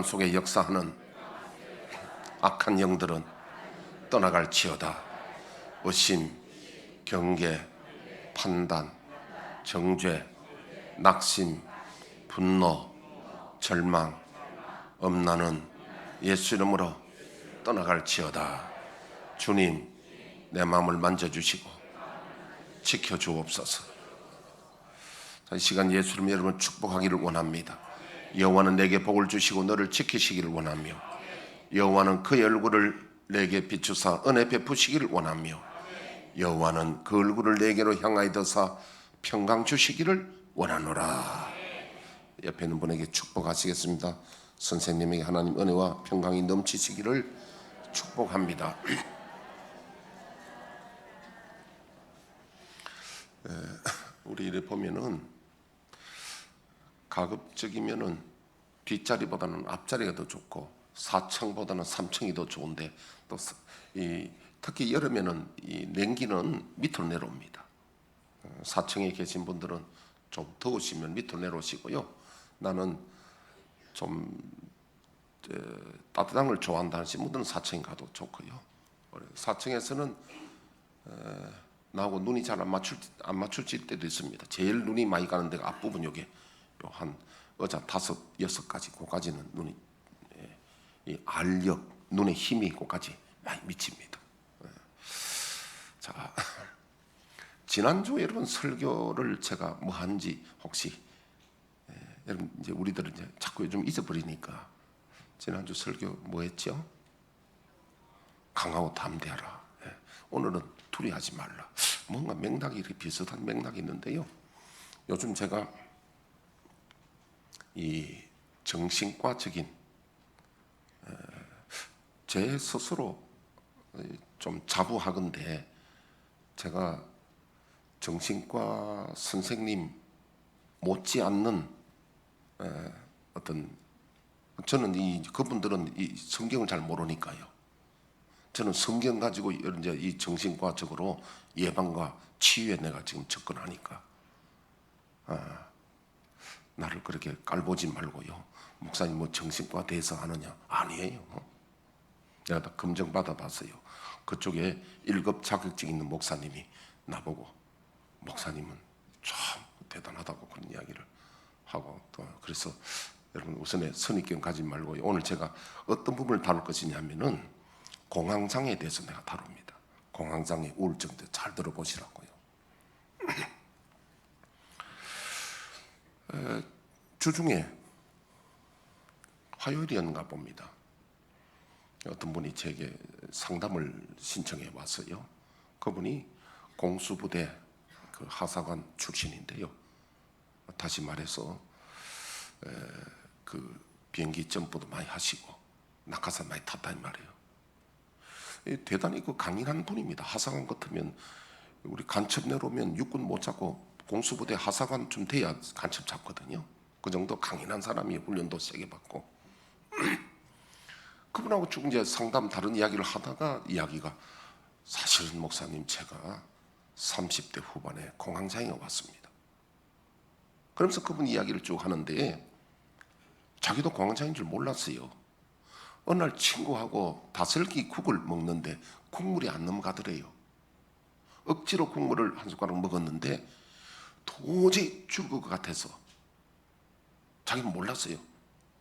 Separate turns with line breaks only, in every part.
속에 역사하는 악한 영들은 떠나갈지어다. 의심, 경계, 판단, 정죄, 낙심, 분노, 절망, 엄란은 예수 이름으로 떠나갈지어다. 주님, 내 마음을 만져주시고 지켜주옵소서. 이 시간 예수 이름으로 여러분을 축복하기를 원합니다. 여호와는 내게 복을 주시고 너를 지키시기를 원하며, 여호와는 그의 얼굴을 내게 비추사 은혜 베푸시기를 원하며, 여호와는 그 얼굴을 내게로 향하여 드사 평강 주시기를 원하노라. 옆에 있는 분에게 축복하시겠습니다. 선생님에게 하나님 은혜와 평강이 넘치시기를 축복합니다. 우리 이래 보면은 가급적이면은 뒷자리보다는 앞자리가 더 좋고 4층보다는 3층이 더 좋은데, 또 특히 여름에는 이 냉기는 밑으로 내려옵니다. 4층에 계신 분들은 좀 더우시면 밑으로 내려오시고요. 나는 좀 따뜻한 걸 좋아한다 하시는 분들은 4층에 가도 좋고요. 4층에서는 나하고 눈이 잘 안 맞출 때도 있습니다. 제일 눈이 많이 가는 데가 앞부분, 요게 한 의자 5, 6가지, 그까지는 눈이, 이 알력, 눈에 힘이 그까지 많이 미칩니다. 자, 지난주 여러분 설교를 제가 뭐 한지 혹시 여러분 이제 우리들은 이제 자꾸 요즘 잊어버리니까, 지난주 설교 뭐 했죠? 강하고 담대하라. 오늘은 두려워하지 말라. 뭔가 맥락이 이렇게 비슷한 맥락이 있는데요. 요즘 제가 이 정신과적인 제 스스로 좀 자부하건대, 제가 정신과 선생님 못지않는 어떤, 저는 그분들은 이 성경을 잘 모르니까요. 저는 성경 가지고 이제 이 정신과적으로 예방과 치유에 내가 지금 접근하니까, 나를 그렇게 깔보지 말고요. 목사님 뭐 정신과 대해서 아느냐? 아니에요. 내가 다 검증받아 봤어요. 그쪽에 1급 자격증 있는 목사님이 나보고 목사님은 참 대단하다고 그런 이야기를 하고, 또 그래서 여러분 우선에 선입견 가지 말고요. 오늘 제가 어떤 부분을 다룰 것이냐 하면은 공황장애에 대해서 내가 다룹니다. 공황장애, 우울증도 잘 들어보시라고요. 주중에 화요일이었는가 봅니다. 어떤 분이 제게 상담을 신청해 왔어요. 그분이 공수부대 그 하사관 출신인데요. 다시 말해서 그 비행기 점프도 많이 하시고 낙하산 많이 탔다 이 말이에요. 대단히 그 강인한 분입니다. 하사관 같으면 우리 간첩 내려오면 육군 못 잡고 공수부대 하사관쯤 돼야 간첩 잡거든요. 그 정도 강인한 사람이 훈련도 세게 받고. 그분하고 쭉 이제 상담 다른 이야기를 하다가 이야기가, 사실은 목사님 제가 30대 후반에 공황장애가 왔습니다. 그러면서 그분 이야기를 쭉 하는데 자기도 공황장애인 줄 몰랐어요. 어느 날 친구하고 다슬기 국을 먹는데 국물이 안 넘어가더래요. 억지로 국물을 한 숟가락 먹었는데 도저히 죽을 것 같아서, 자기는 몰랐어요.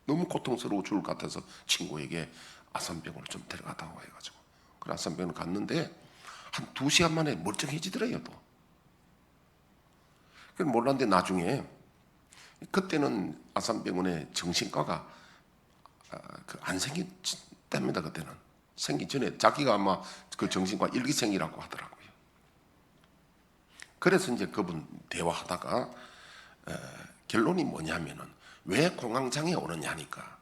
너무 고통스러워 죽을 것 같아서 친구에게 아산병원을 좀 데려가다고 해가지고, 그 아산병원을 갔는데 한 2시간 만에 멀쩡해지더래요. 또 그건 몰랐는데 나중에, 그때는 아산병원에 정신과가 안 생겼답니다. 그때는 생기 전에 자기가 아마 그 정신과 일기생이라고 하더라고요. 그래서 이제 그분 대화하다가 결론이 뭐냐면은, 왜 공황장애 오느냐 하니까,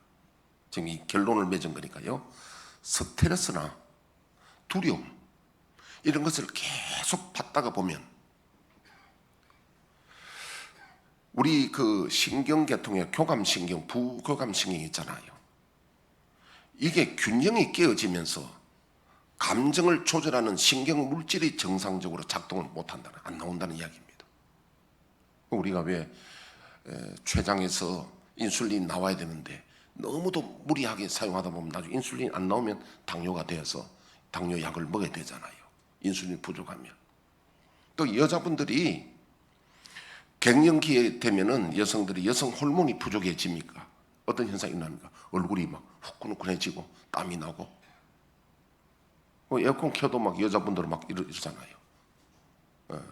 지금 이 결론을 맺은 거니까요. 스트레스나 두려움 이런 것을 계속 받다가 보면 우리 그 신경계통의 교감신경, 부교감신경이 있잖아요. 이게 균형이 깨어지면서 감정을 조절하는 신경물질이 정상적으로 작동을 못한다는, 안 나온다는 이야기입니다. 우리가 왜 췌장에서 인슐린이 나와야 되는데 너무도 무리하게 사용하다 보면 나중에 인슐린이 안 나오면 당뇨가 되어서 당뇨약을 먹어야 되잖아요. 인슐린이 부족하면. 또 여자분들이 갱년기에 되면은 여성들이 여성 호르몬이 부족해집니까? 어떤 현상이 일어납니까? 얼굴이 막 후끈후끈해지고 땀이 나고 에어컨 켜도 막 여자분들은 막 이러잖아요.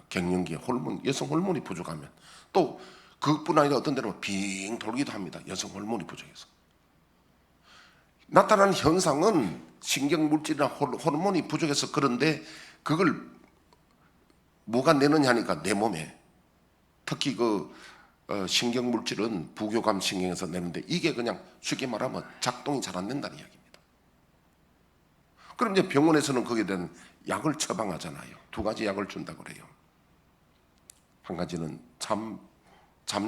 갱년기에 여성 호르몬이 부족하면 또 그뿐 아니라 어떤 데는 빙 돌기도 합니다. 여성 호르몬이 부족해서. 나타나는 현상은 신경물질이나 호르몬이 부족해서 그런데 그걸 뭐가 내느냐 하니까 내 몸에 특히 신경물질은 부교감 신경에서 내는데 이게 그냥 쉽게 말하면 작동이 잘 안 된다는 이야기입니다. 그럼 이제 병원에서는 거기에 대한 약을 처방하잖아요. 두 가지 약을 준다고 그래요. 한 가지는 잠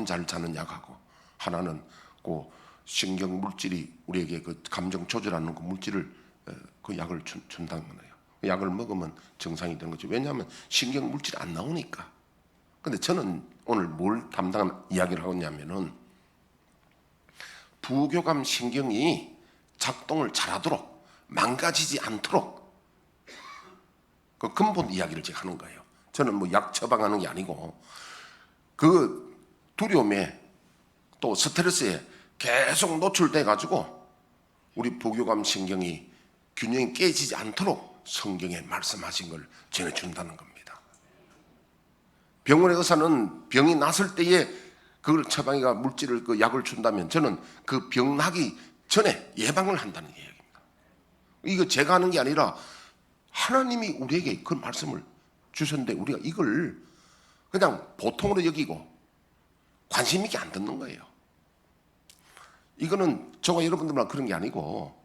잘 자는 약하고 하나는 그 신경물질이 우리에게 그 감정 조절하는 그 물질을 그 약을 준다는 거예요. 그 약을 먹으면 정상이 되는 거죠. 왜냐하면 신경물질이 안 나오니까. 근데 저는 오늘 뭘 담당한 이야기를 하고 있냐면은 부교감 신경이 작동을 잘하도록 망가지지 않도록 그 근본 이야기를 제가 하는 거예요. 저는 뭐 약 처방하는 게 아니고 그 두려움에 또 스트레스에 계속 노출돼 가지고 우리 부교감 신경이 균형이 깨지지 않도록 성경에 말씀하신 걸 전해준다는 겁니다. 병원의 의사는 병이 났을 때에 그걸 처방이가 물질을 그 약을 준다면 저는 그 병 나기 전에 예방을 한다는 얘기입니다. 이거 제가 하는 게 아니라 하나님이 우리에게 그 말씀을 주셨는데 우리가 이걸 그냥 보통으로 여기고 관심 있게 안 듣는 거예요. 이거는 저와 여러분들만 그런 게 아니고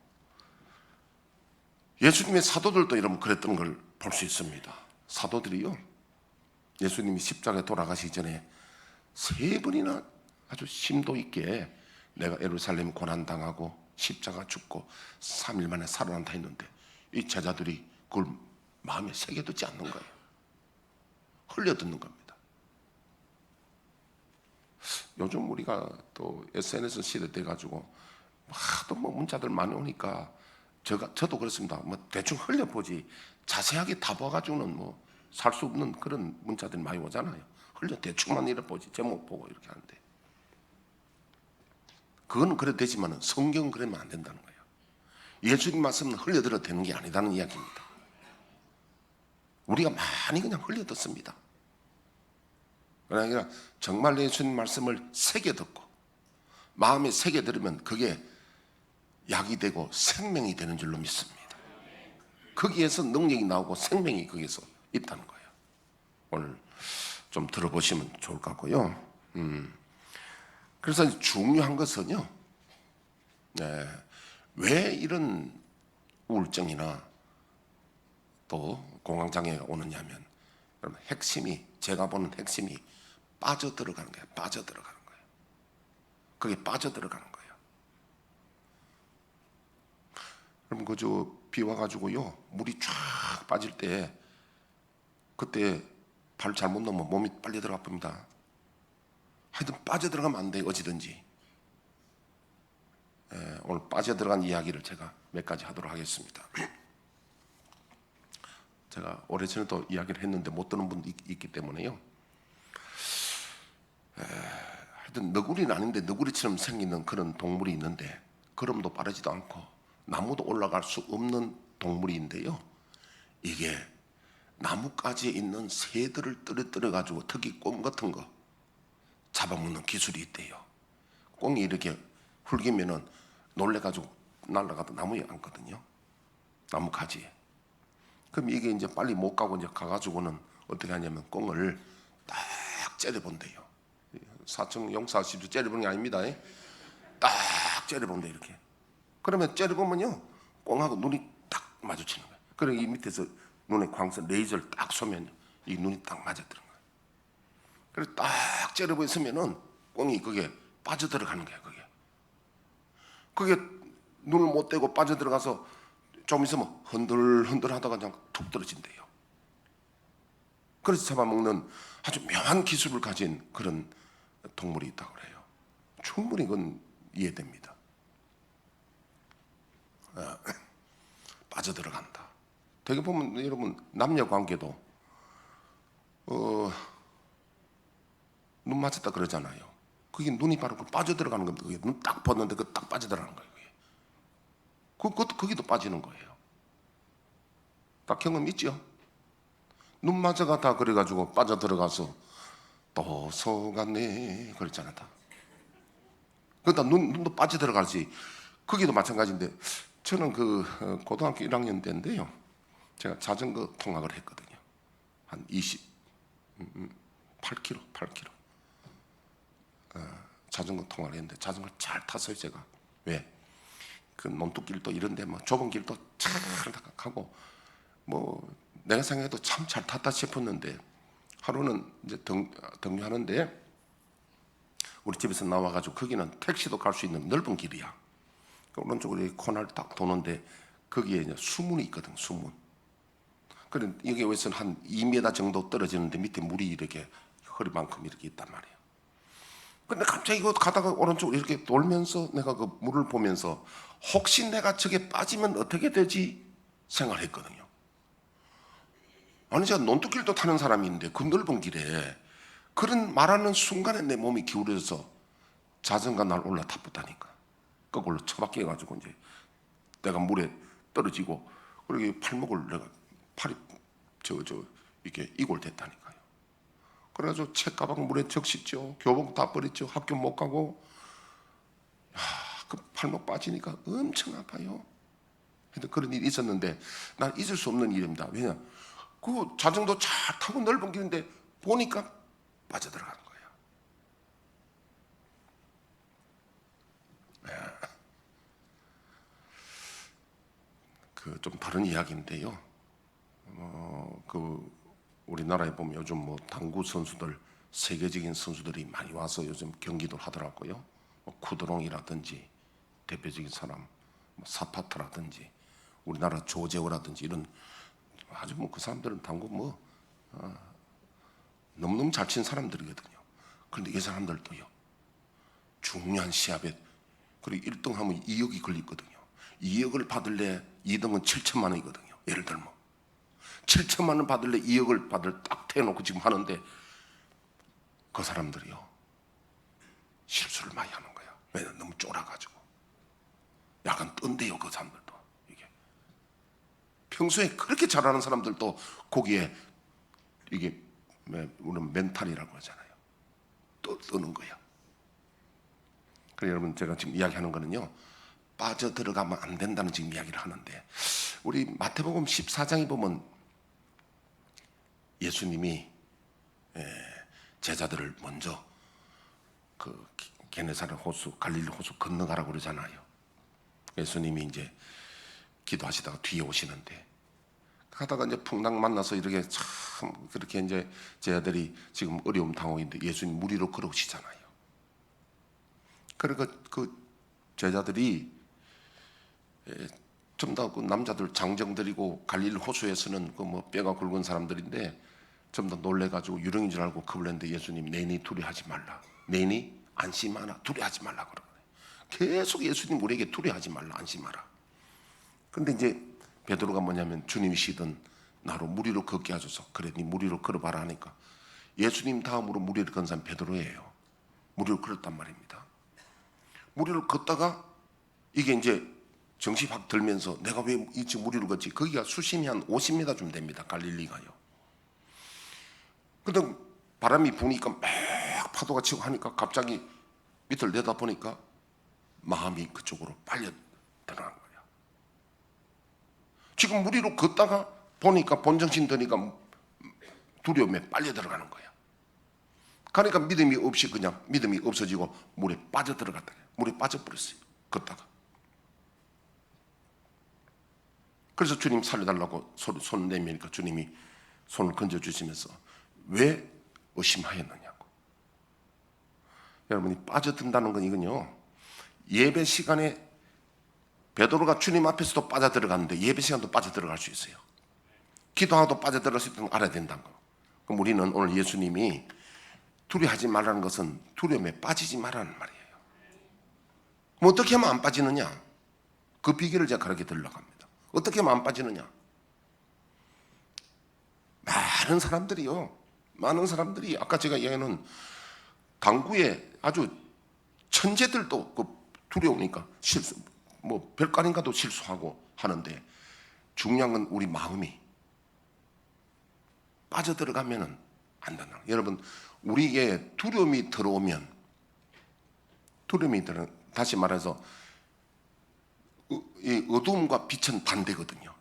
예수님의 사도들도 여러분 그랬던 걸 볼 수 있습니다. 사도들이요, 예수님이 십자가에 돌아가시기 전에 3번이나 아주 심도 있게 내가 예루살렘 고난당하고 십자가 죽고 3일 만에 살아난다 했는데 이 제자들이 그걸 마음에 새겨듣지 않는 거예요. 흘려듣는 겁니다. 요즘 우리가 또 SNS 시대 돼가지고 하도 뭐 문자들 많이 오니까 저도 그렇습니다. 뭐 대충 흘려보지 자세하게 다 봐가지고는 뭐 살 수 없는 그런 문자들이 많이 오잖아요. 흘려 대충만 읽어보지 제목 보고 이렇게 하는데 그거는 그래도 되지만 성경은 그러면 안 된다는 거예요. 예수님 말씀은 흘려들어도 되는 게 아니라는 이야기입니다. 우리가 많이 그냥 흘려듣습니다. 그러니까 정말 예수님 말씀을 새겨듣고 마음에 새겨들으면 그게 약이 되고 생명이 되는 줄로 믿습니다. 거기에서 능력이 나오고 생명이 거기서 있다는 거예요. 오늘 좀 들어보시면 좋을 것 같고요. 그래서 중요한 것은요, 왜 이런 우울증이나 또 공황장애가 오느냐 하면 여러분 제가 보는 핵심이 빠져들어가는 거예요. 빠져들어가는 거예요. 그게 빠져들어가는 거예요. 그럼 그저 비 와가지고요 물이 쫙 빠질 때 그때 발 잘못 넣으면 몸이 빨리 들어가 봅니다. 하여튼 빠져들어가면 안 돼요. 어찌든지. 오늘 빠져들어간 이야기를 제가 몇 가지 하도록 하겠습니다. 제가 오래전에 또 이야기를 했는데 못 듣는 분도 있기 때문에요. 하여튼 너구리는 아닌데 너구리처럼 생기는 그런 동물이 있는데 걸음도 빠르지도 않고 나무도 올라갈 수 없는 동물인데요. 이게 나뭇가지에 있는 새들을 떨어뜨려 가지고 특히 꽁 같은 거 잡아먹는 기술이 있대요. 꽁이 이렇게 훑기면은 놀래가지고 날아가도 나무에 앉거든요. 나뭇가지에. 그럼 이게 이제 빨리 못 가고 이제 가가지고는 어떻게 하냐면 꽁을 딱 째려본대요. 사청 용사십수 째려보는 게 아닙니다. 딱 째려본대 이렇게. 그러면 째려보면요 꽁하고 눈이 딱 마주치는 거예요. 그리고 이 밑에서 눈에 광선 레이저를 딱 쏘면 이 눈이 딱 맞아들은 거예요. 그래서 딱 째려보 있으면은 꽁이 그게 빠져들어가는 거예요. 그게 눈을 못 떼고 빠져들어가서 좀 있으면 흔들흔들 하다가 그냥 툭 떨어진대요. 그래서 잡아먹는 아주 묘한 기술을 가진 그런 동물이 있다고 그래요. 충분히 그건 이해됩니다. 빠져들어간다. 되게 보면 여러분 남녀 관계도 눈 맞췄다 그러잖아요. 그게 눈이 바로 빠져들어가는 겁니다. 그게 눈 딱 봤는데 그 딱 빠져들어가는 거예요. 그것도 거기도 빠지는 거예요. 다 경험 있죠? 눈 맞아가다 그래가지고 빠져들어가서 또 속았네 그랬잖아. 다. 그러다 눈도 빠져들어가지. 거기도 마찬가지인데 저는 고등학교 1학년 때인데요. 제가 자전거 통학을 했거든요. 한 8km. 자전거 통학을 했는데 자전거를 잘 탔어요, 제가. 왜? 그 논뚝길도 이런데 뭐 좁은 길도 잘 가고 뭐 내가 생각해도 참 잘 탔다 싶었는데 하루는 이제 등교하는데 우리 집에서 나와가지고 거기는 택시도 갈 수 있는 넓은 길이야. 오른쪽으로 코너를 딱 도는데 거기에 이제 수문이 있거든, 수문. 그래 여기에서 한 2m 정도 떨어지는데 밑에 물이 이렇게 허리만큼 이렇게 있단 말이에요. 근데 갑자기 이거 가다가 오른쪽으로 이렇게 돌면서 내가 그 물을 보면서 혹시 내가 저게 빠지면 어떻게 되지 생각을 했거든요. 아니 제가 논뚝길도 타는 사람인데 그 넓은 길에 그런 말하는 순간에 내 몸이 기울어져서 자전거 날 올라타봤다니까. 거꾸로 처박혀가지고 이제 내가 물에 떨어지고 그리고 팔목을 내가 팔이 이렇게 이골됐다니까요. 그래가지고 책가방 물에 적셨죠. 교복 다 버렸죠. 학교 못 가고. 그 팔목 빠지니까 엄청 아파요. 하여튼 그런 일이 있었는데 난 잊을 수 없는 일입니다. 왜냐? 그 자전거 잘 타고 넓은 길인데 보니까 빠져들어가는 거예요. 좀 다른 이야기인데요. 우리나라에 보면 요즘 뭐 당구 선수들 세계적인 선수들이 많이 와서 요즘 경기도 하더라고요. 쿠드롱이라든지 대표적인 사람, 사파트라든지 우리나라 조재호라든지 이런 아주 뭐 그 사람들은 당구 너무너무 잘 친 사람들이거든요. 그런데 이 사람들도요 중요한 시합에 그리고 1등 하면 2억이 걸리거든요. 2억을 받을래 2등은 7천만 원이거든요. 예를 들면 7천만 원 받을래 2억을 받을 딱 태워놓고 지금 하는데 그 사람들이요 실수를 많이 하는 거야. 왜냐면 너무 쫄아가지고 약간 뜬대요. 그 사람들도 이게 평소에 그렇게 잘하는 사람들도 거기에 이게 우리는 멘탈이라고 하잖아요. 또 뜨는 거야. 그래서 여러분 제가 지금 이야기하는 거는요 빠져들어가면 안 된다는 지금 이야기를 하는데 우리 마태복음 14장에 보면 예수님이 제자들을 먼저 그 게네사렛 호수 갈릴리 호수 건너가라고 그러잖아요. 예수님이 이제 기도하시다가 뒤에 오시는데 가다가 이제 풍랑 만나서 이렇게 참 그렇게 이제 제자들이 지금 어려움 당하고 있는데 예수님 물 위로 걸어오시잖아요. 그러니까 그 제자들이 좀 더 그 남자들 장정들이고 갈릴리 호수에서는 그 뭐 뼈가 굵은 사람들인데 좀 더 놀래가지고 유령인 줄 알고 겁을 냈는데 예수님 내니 두려하지 말라. 내니 안심하라. 두려하지 말라 그러네. 계속 예수님 우리에게 두려하지 말라. 안심하라. 근데 이제 베드로가 뭐냐면 주님이시든 나로 물 위로 걷게 하소서. 그래 네 물 위로 걸어봐라 하니까 예수님 다음으로 물 위로 건 사람 베드로예요. 물 위로 걸었단 말입니다. 물 위로 걷다가 이게 이제 정신 확 들면서 내가 왜 이쪽 물 위로 걷지? 거기가 수심이 한 50m 좀 됩니다. 갈릴리가요. 근데 바람이 부니까 막 파도가 치고 하니까 갑자기 밑을 내다보니까 마음이 그쪽으로 빨려 들어간 거예요. 지금 물 위로 걷다가 보니까 본정신 드니까 두려움에 빨려 들어가는 거예요. 그러니까 믿음이 없이 그냥 믿음이 없어지고 물에 빠져들어갔다. 물에 빠져버렸어요. 걷다가. 그래서 주님 살려달라고 손 내미니까 주님이 손을 건져주시면서 왜 의심하였느냐고. 여러분이 빠져든다는 건 이건요 예배 시간에 베드로가 주님 앞에서도 빠져들어갔는데 예배 시간도 빠져들어갈 수 있어요. 기도하고도 빠져들어갈 수 있다는 걸 알아야 된다는 거. 그럼 우리는 오늘 예수님이 두려워하지 말라는 것은 두려움에 빠지지 말라는 말이에요. 그럼 어떻게 하면 안 빠지느냐? 그 비결을 제가 가르쳐 드리려고 합니다. 어떻게 하면 안 빠지느냐? 많은 사람들이 아까 제가 이야기하는 당구에 아주 천재들도 그 두려우니까 별거 아닌가도 실수하고 하는데, 중요한 건 우리 마음이 빠져들어가면은 안 된다. 여러분, 우리에게 두려움이 들어오면, 다시 말해서 이 어두움과 빛은 반대거든요.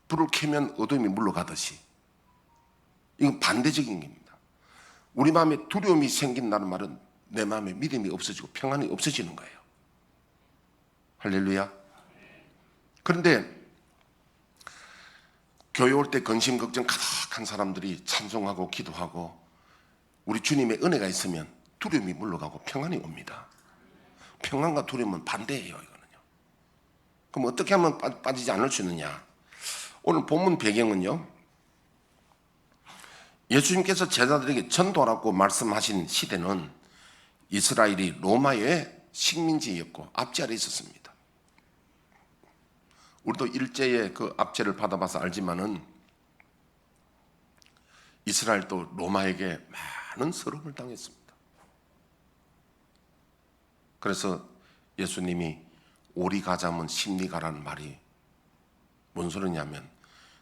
불을 켜면 어두움이 물러가듯이 이건 반대적인 겁니다. 우리 마음에 두려움이 생긴다는 말은 내 마음에 믿음이 없어지고 평안이 없어지는 거예요. 할렐루야. 그런데 교회 올 때 근심 걱정 가득한 사람들이 찬송하고 기도하고 우리 주님의 은혜가 있으면 두려움이 물러가고 평안이 옵니다. 평안과 두려움은 반대예요, 이거는요. 그럼 어떻게 하면 빠지지 않을 수 있느냐? 오늘 본문 배경은요, 예수님께서 제자들에게 전도하라고 말씀하신 시대는 이스라엘이 로마의 식민지였고 압제아래 있었습니다. 우리도 일제의 그 압제를 받아봐서 알지만은 이스라엘도 로마에게 많은 서름을 당했습니다. 그래서 예수님이 오리 가자면 심리 가라는 말이 뭔 소리냐면,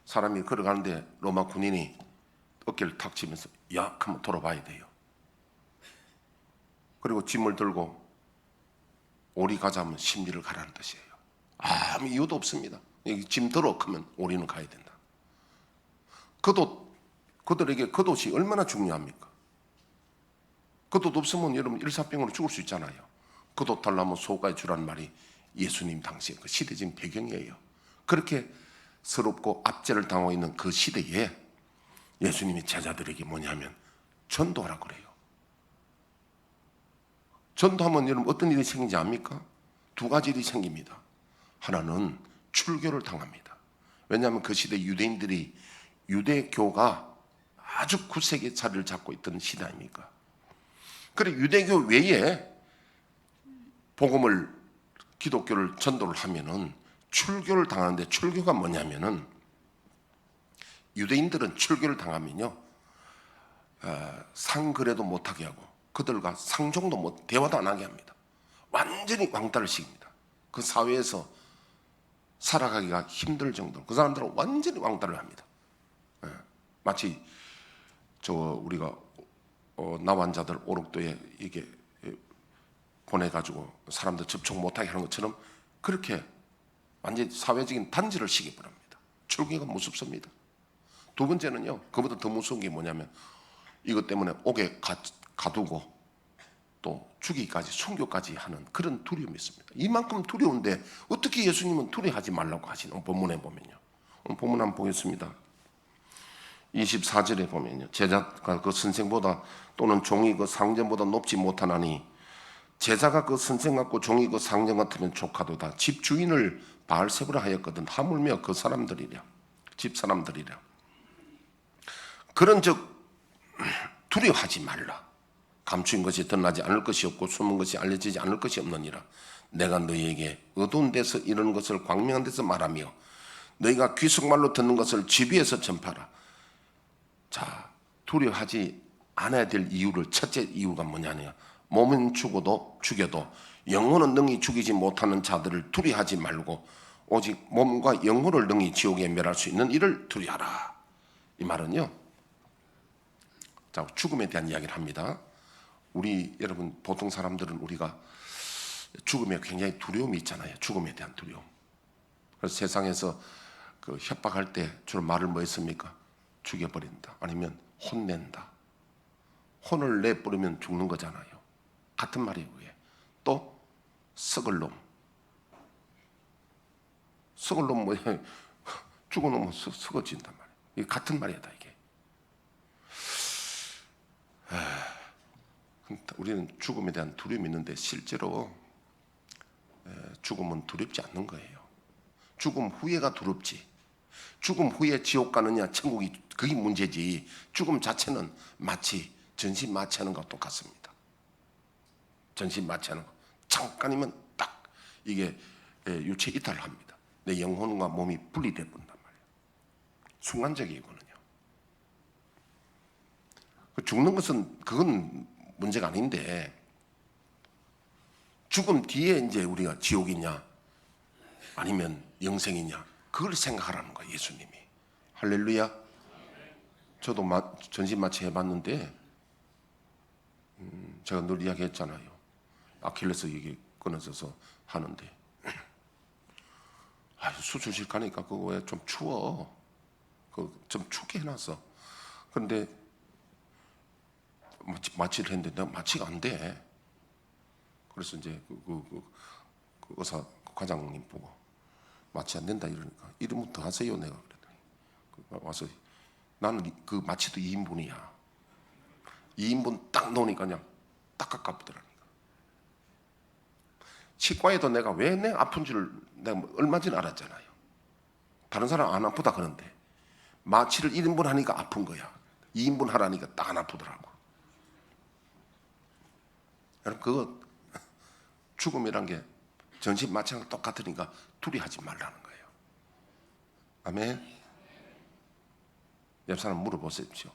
사람이 걸어가는데 로마 군인이 어깨를 탁 치면서 야 하면 돌아봐야 돼요. 그리고 짐을 들고 오리 가자면 심리를 가라는 뜻이에요. 아무 이유도 없습니다. 짐 들어 하면 오리는 가야 된다. 그들에게 겉옷이 얼마나 중요합니까? 겉옷 없으면 여러분 일사병으로 죽을 수 있잖아요. 겉옷 달라면 소가에 주라는 말이 예수님 당시의 그 시대적인 배경이에요. 그렇게 서럽고 압제를 당하고 있는 그 시대에 예수님이 제자들에게 뭐냐면 전도하라 그래요. 전도하면 여러분 어떤 일이 생기지 압니까? 두 가지 일이 생깁니다. 하나는 출교를 당합니다. 왜냐하면 그 시대 유대인들이 유대교가 아주 구세게 자리를 잡고 있던 시대 아닙니까? 그래 유대교 외에 복음을 기독교를 전도를 하면은 출교를 당하는데, 출교가 뭐냐면은 유대인들은 출교를 당하면요 상거래도 못하게 하고 그들과 상종도 대화도 안 하게 합니다. 완전히 왕따를 시킵니다. 그 사회에서 살아가기가 힘들 정도로 그 사람들은 완전히 왕따를 합니다. 마치 우리가 나환자들 오록도에 이게 보내가지고 사람들 접촉 못하게 하는 것처럼 그렇게 완전히 사회적인 단절을 시켜버립니다. 출교가 무섭습니다. 두 번째는요, 그보다 더 무서운 게 뭐냐면 이것 때문에 옥에 가두고 또 죽이기까지 순교까지 하는 그런 두려움이 있습니다. 이만큼 두려운데 어떻게 예수님은 두려워하지 말라고 하시는 본문에 보면요. 오늘 본문 한번 보겠습니다. 24절에 보면요, 제자가 그 선생보다 또는 종이 그 상전보다 높지 못하나니 제자가 그 선생 같고 종이 그 상전 같으면 조카도다. 집 주인을 바알세부라 하였거든. 하물며 그 사람들이랴, 집 사람들이랴. 그런즉 두려워하지 말라. 감추인 것이 드러나지 않을 것이 없고 숨은 것이 알려지지 않을 것이 없느니라. 내가 너희에게 어두운 데서 이르는 것을 광명한 데서 말하며 너희가 귀속말로 듣는 것을 집위에서 전파라. 자, 두려워하지 않아야 될 이유를, 첫째 이유가 뭐냐냐, 몸은 죽어도 죽여도 영혼은 능히 죽이지 못하는 자들을 두려워하지 말고 오직 몸과 영혼을 능히 지옥에 멸할 수 있는 이를 두려워하라. 이 말은요, 자, 죽음에 대한 이야기를 합니다. 우리 여러분 보통 사람들은 우리가 죽음에 굉장히 두려움이 있잖아요. 죽음에 대한 두려움. 그래서 세상에서 그 협박할 때 주로 말을 뭐 했습니까? 죽여버린다, 아니면 혼낸다. 혼을 내버리면 죽는 거잖아요. 같은 말이에요. 그게. 또 썩을 놈. 썩을 놈 뭐야? 죽어놓으면 썩어진단 말이에요. 이게 같은 말이다 이게. 우리는 죽음에 대한 두려움이 있는데 실제로 죽음은 두렵지 않는 거예요. 죽음 후에가 두렵지. 죽음 후에 지옥 가느냐 천국이, 그게 문제지. 죽음 자체는 마치 전신 마취하는 것과 똑같습니다. 전신 마취하는 거. 잠깐이면 딱 이게 유체 이탈을 합니다. 내 영혼과 몸이 분리돼 본단 말이에요. 순간적이거든요. 죽는 것은 그건 문제가 아닌데, 죽음 뒤에 이제 우리가 지옥이냐 아니면 영생이냐 그걸 생각하라는 거예요, 예수님이. 할렐루야. 저도 전신 마취 해봤는데 제가 늘 이야기했잖아요. 아킬레스 이게 끊어져서 하는데 수술실 가니까 그거 왜 좀 추워. 좀 춥게 해놨어. 그런데 마취를 했는데 내가 마취가 안 돼. 그래서 이제 그 의사 과장님 보고 마취 안 된다 이러니까 1인분 더 하세요 내가 그랬더니 와서 나는 그 마취도 2인분이야. 2인분 딱 넣으니까 그냥 딱 가깝더라니까. 치과에도 내가 왜 내가 아픈 줄 내가 얼마 전에 알았잖아요. 다른 사람 안 아프다 그러는데 마취를 1인분 하니까 아픈 거야. 2인분 하라니까 딱 안 아프더라고. 여러분 그거 죽음이란 게 전신 마취랑 똑같으니까 둘이 하지 말라는 거예요. 아멘. 옆 사람 물어보십시오.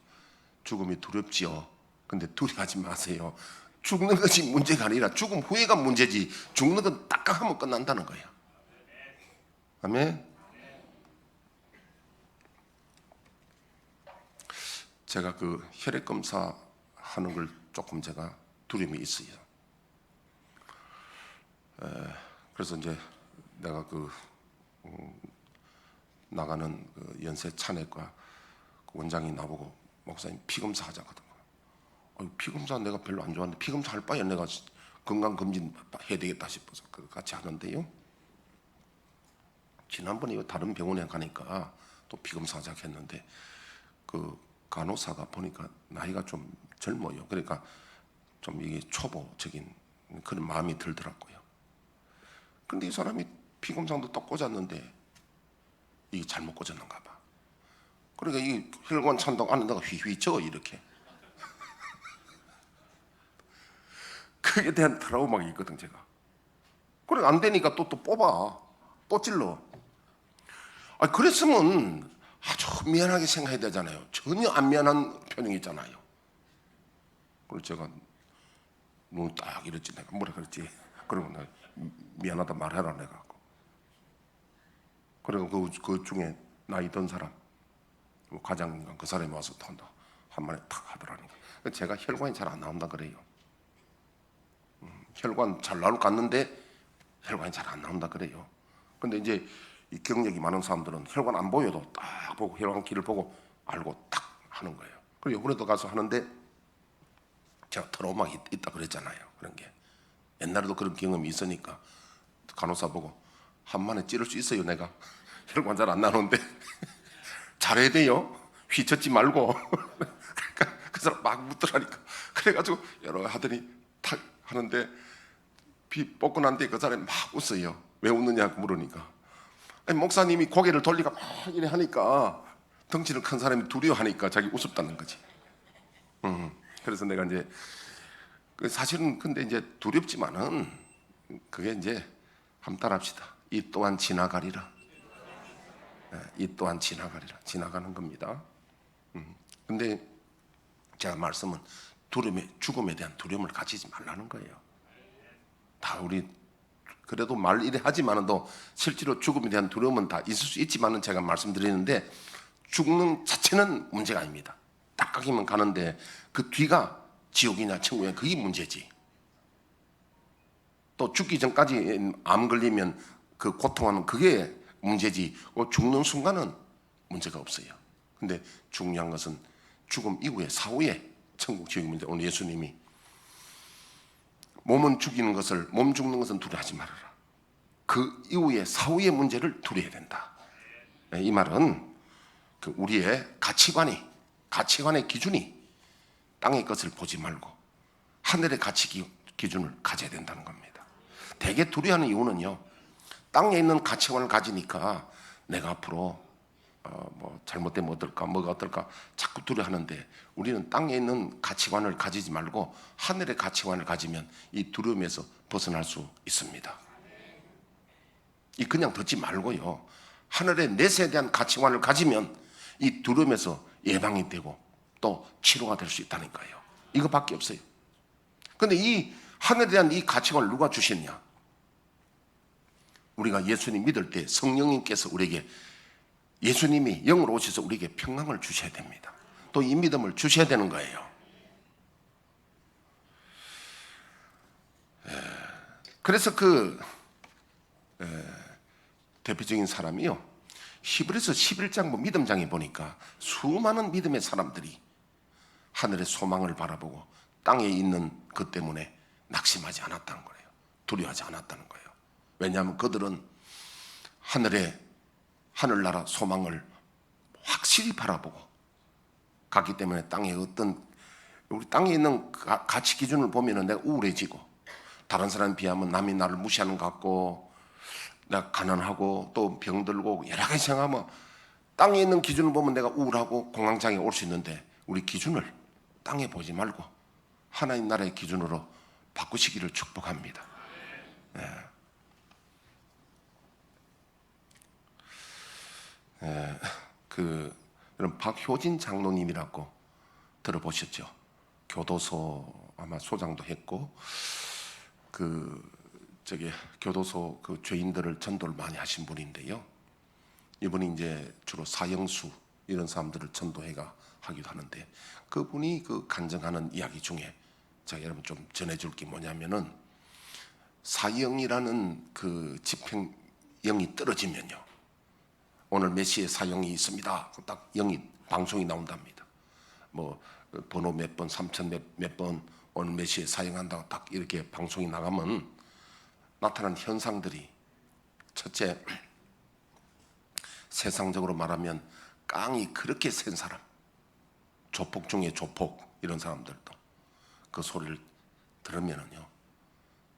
죽음이 두렵지요? 근데 둘이 하지 마세요. 죽는 것이 문제가 아니라 죽음 후회가 문제지, 죽는 건 딱딱하면 끝난다는 거예요. 아멘. 제가 그 혈액 검사 하는 걸 조금 제가 두려움이 있어요. 그래서 이제 내가 나가는 그 연세 찬핵과 원장이 나보고 목사님 피검사 하자거든요. 피검사 내가 별로 안 좋아하는데 피검사 할 바에 내가 건강검진 해야 되겠다 싶어서 같이 하는데요. 지난번에 다른 병원에 가니까 또 피검사 하자고 했는데 그 간호사가 보니까 나이가 좀 젊어요. 그러니까 좀 이게 초보적인 그런 마음이 들더라고요. 근데 이 사람이 피검사도 딱 꽂았는데 이게 잘못 꽂았는가 봐. 그러니까 이 혈관 찬동 안에다가 휘휘 쳐 이렇게. 그에 대한 트라우마가 있거든 제가. 그래 안 되니까 또 뽑아, 또 찔러. 그랬으면 아주 미안하게 생각해야 되잖아요. 전혀 안 미안한 표정이 있잖아요. 그래서 제가 눈 딱 이랬지. 내가 뭐라 그랬지. 그러고 내가 미안하다 말해라 내가. 그리고 그 중에 나이 든 사람, 과장인가 그 사람이 와서 한 마디 탁 하더라니까. 제가 혈관이 잘 안 나온다 그래요. 혈관 잘 나올 것 같는데 혈관이 잘 안 나온다 그래요. 근데 이제 이 경력이 많은 사람들은 혈관 안 보여도 딱 보고 혈관 길을 보고 알고 딱 하는 거예요. 그리고 이번에도 가서 하는데 제가 트라우마가 있다 그랬잖아요. 그런 게 옛날에도 그런 경험이 있으니까 간호사 보고 한만에 찌를 수 있어요 내가. 혈관 잘 안 나오는데 잘해야 돼요. 휘젓지 말고. 그러니까 그 사람 막 묻더라니까. 그래가지고 여러 하더니 탁 하는데 뽑고 난 뒤에 그 사람이 막 웃어요. 왜 웃느냐고 물으니까 목사님이 고개를 돌리가 막 이래 하니까 덩치는 큰 사람이 두려워하니까 자기 우습다는 거지. 그래서 내가 이제 사실은 근데 이제 두렵지만은 그게 이제 한번 따라합시다. 이 또한 지나가리라. 이 또한 지나가리라. 지나가는 겁니다. 근데 제가 말씀은 죽음에 대한 두려움을 가지지 말라는 거예요. 다 우리 그래도 말 이래 하지만은도 실제로 죽음에 대한 두려움은 다 있을 수 있지만은 제가 말씀드리는데 죽는 자체는 문제가 아닙니다. 딱가기만 가는데 그 뒤가 지옥이냐 천국이냐 그게 문제지. 또 죽기 전까지 암 걸리면 그 고통하는 그게 문제지. 죽는 순간은 문제가 없어요. 근데 중요한 것은 죽음 이후에 사후에 천국 지옥 문제. 오늘 예수님이 몸 죽는 것은 두려워하지 말아라. 그 이후에 사후의 문제를 두려워야 된다. 이 말은 우리의 가치관의 기준이 땅의 것을 보지 말고 하늘의 가치 기준을 가져야 된다는 겁니다. 되게 두려워하는 이유는요, 땅에 있는 가치관을 가지니까 내가 앞으로 뭐 잘못되면 어떨까, 뭐가 어떨까 자꾸 두려워하는데, 우리는 땅에 있는 가치관을 가지지 말고 하늘의 가치관을 가지면 이 두려움에서 벗어날 수 있습니다. 이 그냥 듣지 말고요. 하늘의 넷에 대한 가치관을 가지면 이 두려움에서 예방이 되고 또 치료가 될 수 있다니까요. 이거밖에 없어요. 근데 이 하늘에 대한 이 가치관을 누가 주셨냐? 우리가 예수님 믿을 때 성령님께서 우리에게, 예수님이 영으로 오셔서 우리에게 평강을 주셔야 됩니다. 또 이 믿음을 주셔야 되는 거예요. 그래서 대표적인 사람이요, 히브리서 11장 믿음장에 보니까 수많은 믿음의 사람들이 하늘의 소망을 바라보고 땅에 있는 것 때문에 낙심하지 않았다는 거예요. 두려워하지 않았다는 거예요. 왜냐하면 그들은 하늘나라 소망을 확실히 바라보고 갔기 때문에 우리 땅에 있는 가치 기준을 보면 내가 우울해지고, 다른 사람에 비하면 남이 나를 무시하는 것 같고, 내가 가난하고 또 병들고 여러 가지 생각하면 땅에 있는 기준을 보면 내가 우울하고 공황장애 올 수 있는데, 우리 기준을 땅에 보지 말고 하나님 나라의 기준으로 바꾸시기를 축복합니다. 그럼 박효진 장로님이라고 들어보셨죠? 교도소 아마 소장도 했고, 교도소 죄인들을 전도를 많이 하신 분인데요. 이분이 이제 주로 사형수 이런 사람들을 전도해가 하기도 하는데, 그분이 간증하는 이야기 중에 제가 여러분 좀 전해줄 게 뭐냐면은, 사형이라는 집행령이 떨어지면요, 오늘 몇 시에 사형이 있습니다, 딱 방송이 나온답니다. 번호 몇 번, 3천 몇 번, 오늘 몇 시에 사형한다고 딱 이렇게 방송이 나가면 나타난 현상들이, 첫째, 세상적으로 말하면 깡이 그렇게 센 사람, 조폭 중에 조폭 이런 사람들도 그 소리를 들으면은요,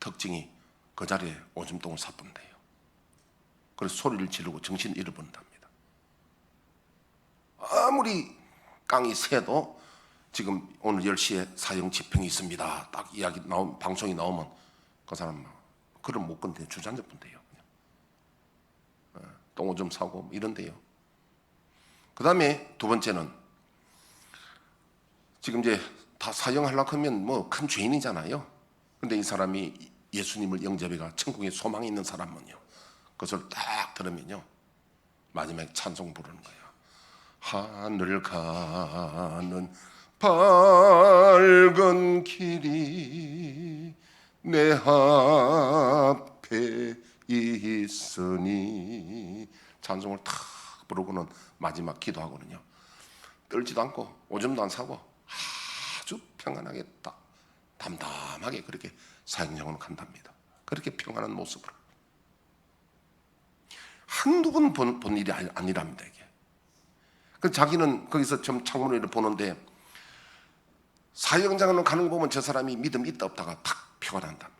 특징이 그 자리에 오줌 똥을 쌌던데요. 그래서 소리를 지르고 정신을 잃어버린답니다. 아무리 깡이 세도 지금 오늘 10시에 사형 집행이 있습니다, 딱 방송이 나오면 그 사람 그럼 못 건데 주저앉아 본대요. 똥오줌 사고 이런데요. 그 다음에 두 번째는, 지금 이제 다 사형하려고 하면 큰 죄인이잖아요. 근데 이 사람이 예수님을 영접해가 천국에 소망이 있는 사람은요, 그것을 딱 들으면요, 마지막에 찬송 부르는 거예요. 하늘 가는 밝은 길이 내 앞에 있으니, 찬송을 탁 부르고는 마지막 기도하거든요. 떨지도 않고 오줌도 안 사고 아주 평안하게 담담하게 그렇게 사형장으로 간답니다. 그렇게 평안한 모습으로. 한두 번 본 일이 아니랍니다, 이게. 자기는 거기서 좀 창문을 보는데, 사형장으로 가는 거 보면 저 사람이 믿음이 있다 없다가 탁 표가 난답니다.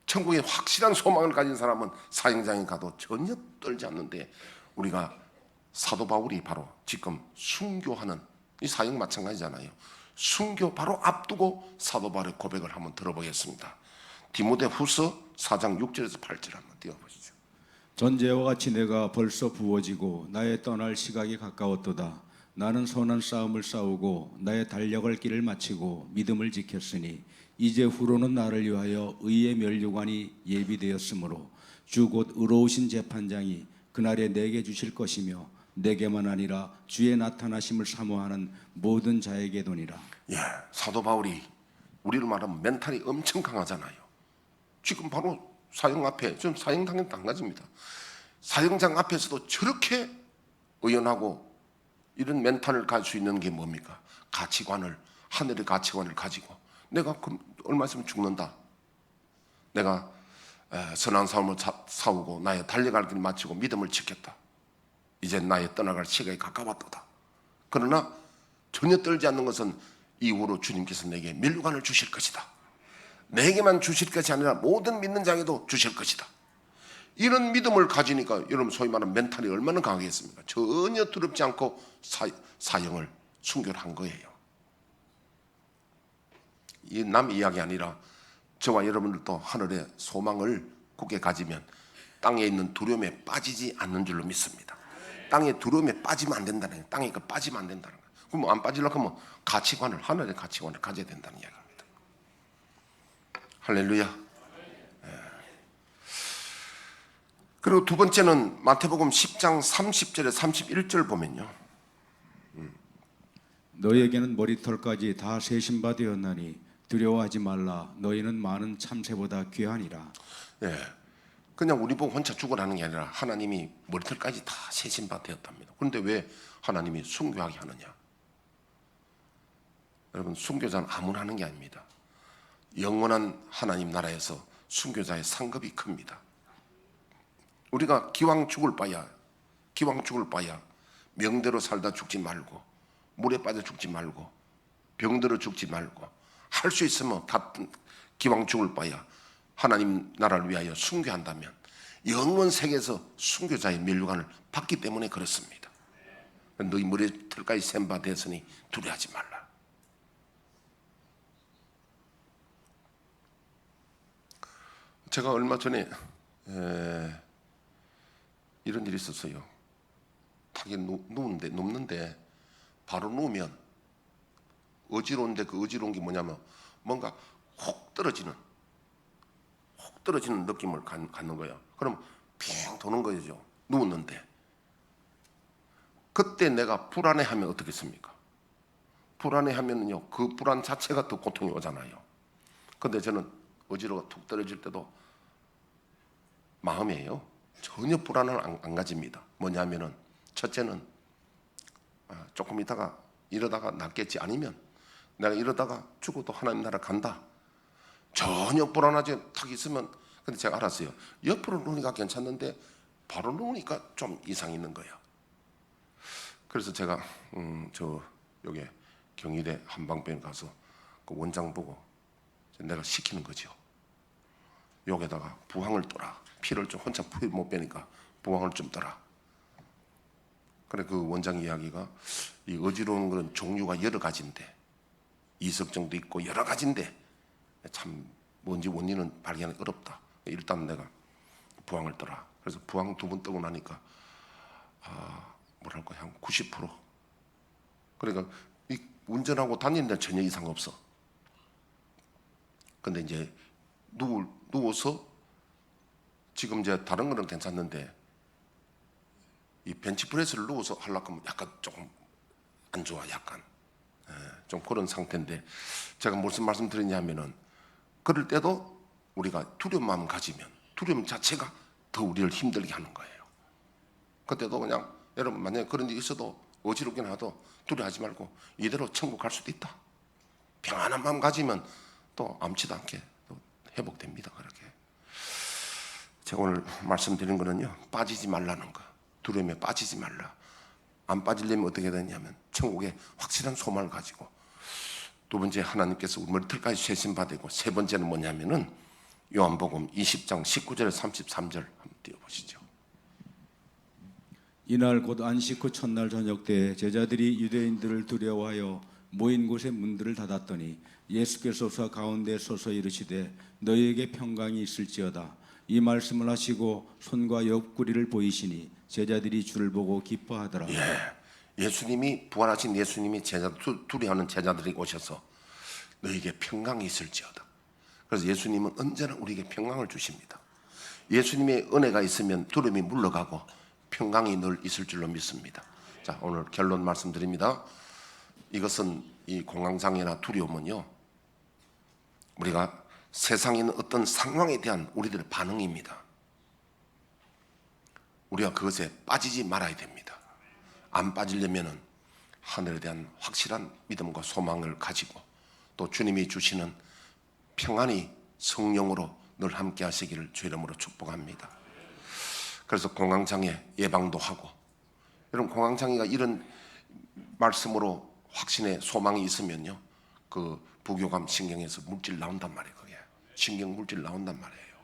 천국에 확실한 소망을 가진 사람은 사형장에 가도 전혀 떨지 않는데, 우리가 사도 바울이 바로 지금 순교하는, 이 사형 마찬가지잖아요. 순교 바로 앞두고 사도 바울의 고백을 한번 들어보겠습니다. 디모데후서 4장 6절에서 8절 한번 띄워보시죠.
전제와 같이 내가 벌써 부어지고 나의 떠날 시각이 가까웠도다. 나는 선한 싸움을 싸우고 나의 달려갈 길을 마치고 믿음을 지켰으니 이제 후로는 나를 위하여 의의 면류관이 예비되었으므로 주 곧 의로우신 재판장이 그날에 내게 주실 것이며 내게만 아니라 주의 나타나심을 사모하는 모든 자에게도니라.
사도 바울이 우리로 말하면 멘탈이 엄청 강하잖아요. 지금 바로 사형 앞에, 지금 사형당한 당가집니다. 사형장 앞에서도 저렇게 의연하고 이런 멘탈을 가질 수 있는 게 뭡니까? 하늘의 가치관을 가지고, 내가 얼마 있으면 죽는다, 내가 선한 싸움을 싸우고 나의 달려갈 길 마치고 믿음을 지켰다, 이제 나의 떠나갈 시간이 가까웠도다. 그러나 전혀 떨지 않는 것은 이후로 주님께서 내게 면류관을 주실 것이다, 내게만 주실 것이 아니라 모든 믿는 자에게도 주실 것이다. 이런 믿음을 가지니까 여러분 소위 말하는 멘탈이 얼마나 강하겠습니까? 전혀 두렵지 않고 사형을 순교를 한 거예요. 이 남 이야기 아니라 저와 여러분들도 하늘의 소망을 굳게 가지면 땅에 있는 두려움에 빠지지 않는 줄로 믿습니다. 땅에 두려움에 빠지면 안 된다는 거예요. 땅에 빠지면 안 된다는 거예요. 그럼 안 빠지려고 하면 가치관을, 하늘의 가치관을 가져야 된다는 이야기입니다. 할렐루야. 그리고 두 번째는 마태복음 10장 30절에 31절 보면요,
너에게는 머리털까지 다 세신 바 되었나니 두려워하지 말라. 너희는 많은 참새보다 귀하니라.
예, 그냥 우리 보고 혼자 죽으라는 게 아니라 하나님이 머리털까지 다 세신 바 되었답니다. 그런데 왜 하나님이 순교하게 하느냐? 여러분, 순교자는 아무나 하는 게 아닙니다. 영원한 하나님 나라에서 순교자의 상급이 큽니다. 우리가 기왕 죽을 바야 명대로 살다 죽지 말고, 물에 빠져 죽지 말고, 병들어 죽지 말고, 할 수 있으면 기왕 죽을 바야 하나님 나라를 위하여 순교한다면 영원 세계에서 순교자의 면류관을 받기 때문에 그렇습니다. 너희 머리털까지 센 바 되었으니 두려워하지 말라. 제가 얼마 전에 이런 일이 있었어요. 탁에 눕는데 바로 누우면 어지러운데, 그 어지러운 게 뭐냐면 뭔가 혹 떨어지는 느낌을 갖는 거야. 그럼 핑 도는 거죠. 누웠는데. 그때 내가 불안해하면 어떻겠습니까? 불안해하면요, 그 불안 자체가 더 고통이 오잖아요. 근데 저는 어지러워 툭 떨어질 때도 마음이에요. 전혀 불안을 안 가집니다. 뭐냐면은 첫째는 조금 있다가 이러다가 낫겠지, 아니면 내가 이러다가 죽어도 하나님 나라 간다. 전혀 불안하지 탁 있으면, 근데 제가 알았어요. 옆으로 누우니까 괜찮는데 바로 누우니까 좀 이상이 있는 거예요. 그래서 제가 여기 경희대 한방병원 가서 그 원장 보고 내가 시키는 거죠. 여기다가 부항을 떠라. 피를 좀 혼자 못 빼니까 부항을 좀 떠라. 그래, 그 원장 이야기가 이 어지러운 거는 종류가 여러 가지인데, 이석증도 있고 여러 가지인데 참 뭔지 원인은 발견하기 어렵다. 일단 내가 부항을 떠라. 그래서 부항 2번 뜨고 나니까 뭐랄까 한 90%. 그러니까 이 운전하고 다니는데 전혀 이상 없어. 근데 이제 누워서 지금 이제 다른 거는 괜찮는데 이 벤치프레스를 누워서 하려고 하면 약간 조금 안 좋아. 약간 좀 그런 상태인데, 제가 무슨 말씀 드리냐면은 그럴 때도 우리가 두려운 마음 가지면 두려움 자체가 더 우리를 힘들게 하는 거예요. 그때도 그냥 여러분, 만약에 그런 일이 있어도 어지럽긴 하도 두려워하지 말고 이대로 천국 갈 수도 있다. 평안한 마음 가지면 또 아무렇지도 않게 또 회복됩니다. 그렇게 제가 오늘 말씀드린 거는요, 빠지지 말라는 거. 두려움에 빠지지 말라. 안 빠지려면 어떻게 되냐면 천국에 확실한 소망을 가지고, 두 번째 하나님께서 우리 머리털까지 세신 바 되고, 세 번째는 뭐냐면은 요한복음 20장 19절에 33절 한번 띄워보시죠.
이날 곧 안식 후 첫날 저녁 때 제자들이 유대인들을 두려워하여 모인 곳의 문들을 닫았더니 예수께서 가운데 서서 이르시되 너희에게 평강이 있을지어다. 이 말씀을 하시고 손과 옆구리를 보이시니 제자들이 주를 보고 기뻐하더라.
예수님이, 부활하신 예수님이 두려워하는 제자들이 오셔서 너희에게 평강이 있을지어다. 그래서 예수님은 언제나 우리에게 평강을 주십니다. 예수님의 은혜가 있으면 두려움이 물러가고 평강이 늘 있을 줄로 믿습니다. 자, 오늘 결론 말씀드립니다. 이것은, 이 공황장애나 두려움은요, 우리가 세상에 있는 어떤 상황에 대한 우리들의 반응입니다. 우리가 그것에 빠지지 말아야 됩니다. 안 빠지려면은 하늘에 대한 확실한 믿음과 소망을 가지고, 또 주님이 주시는 평안이 성령으로 늘 함께 하시기를 주 이름으로 축복합니다. 그래서 공황장애 예방도 하고, 여러분, 공황장애가 이런 말씀으로 확신의 소망이 있으면요, 그 부교감 신경에서 물질 나온단 말이에요. 그게 신경 물질 나온단 말이에요.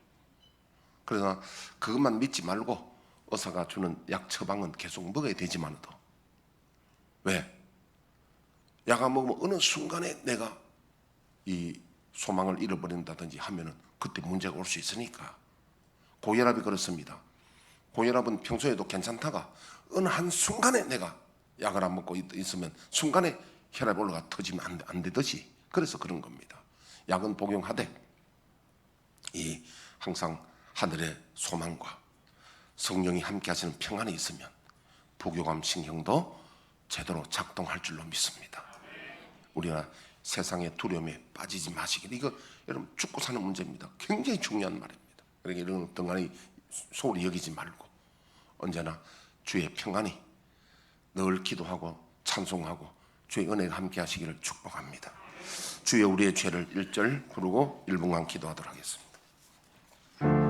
그래서 그것만 믿지 말고 의사가 주는 약 처방은 계속 먹어야 되지만도, 왜? 약을 먹으면 어느 순간에 내가 이 소망을 잃어버린다든지 하면은 그때 문제가 올 수 있으니까 고혈압이 그렇습니다. 고혈압은 평소에도 괜찮다가 어느 한 순간에 내가 약을 안 먹고 있으면 순간에 혈압이 올라가 터지면 안 되듯이 그래서 그런 겁니다. 약은 복용하되 이 항상 하늘의 소망과 성령이 함께 하시는 평안이 있으면 부교감 신경도 제대로 작동할 줄로 믿습니다. 우리가 세상의 두려움에 빠지지 마시길. 이거 여러분 죽고 사는 문제입니다. 굉장히 중요한 말입니다. 그러니까 이런 등간히 소홀히 여기지 말고 언제나 주의 평안이 늘 기도하고 찬송하고 주의 은혜가 함께 하시기를 축복합니다. 주여 우리의 죄를 1절 부르고 1분간 기도하도록 하겠습니다.